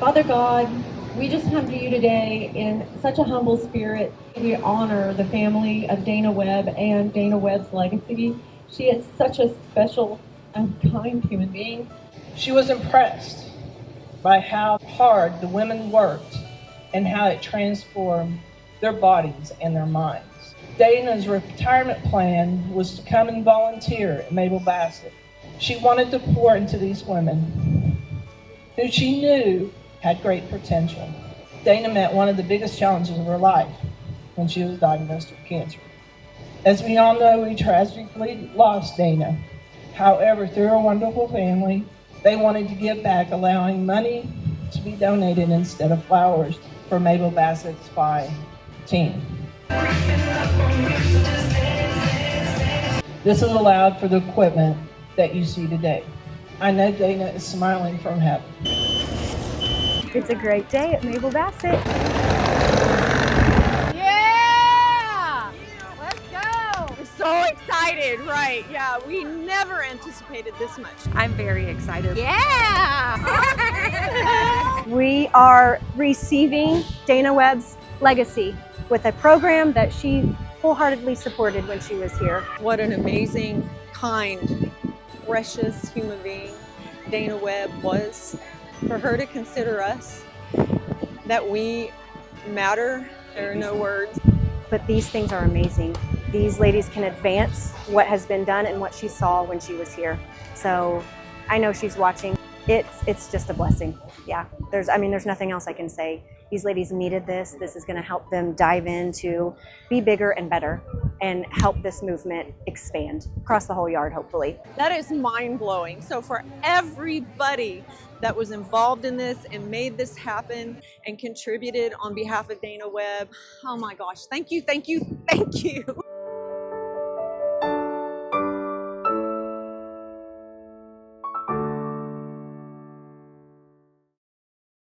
Father God, we just come to you today in such a humble spirit. We honor the family of Dana Webb and Dana Webb's legacy. She is such a special and kind human being. She was impressed by how hard the women worked and how it transformed their bodies and their minds. Dana's retirement plan was to come and volunteer at Mabel Bassett. She wanted to pour into these women who she knew had great potential. Dana met one of the biggest challenges of her life when she was diagnosed with cancer. As we all know, we tragically lost Dana. However, through her wonderful family, they wanted to give back, allowing money to be donated instead of flowers for Mabel Bassett's Spy team. This has allowed for the equipment that you see today. I know Dana is smiling from heaven. It's a great day at Mabel Bassett. Yeah! Let's go! We're so excited, right? Yeah, we never anticipated this much. I'm very excited. Yeah! We are receiving Dana Webb's legacy with a program that she wholeheartedly supported when she was here. What an amazing, kind, precious human being Dana Webb was. For her to consider us, that we matter, there are no words. But these things are amazing. These ladies can advance what has been done and what she saw when she was here. So I know she's watching. It's just a blessing. Yeah, there's nothing else I can say. These ladies needed this. This is going to help them dive into be bigger and better and help this movement expand across the whole yard, hopefully. That is mind-blowing. So for everybody that was involved in this and made this happen and contributed on behalf of Dana Webb, oh my gosh, thank you, thank you, thank you.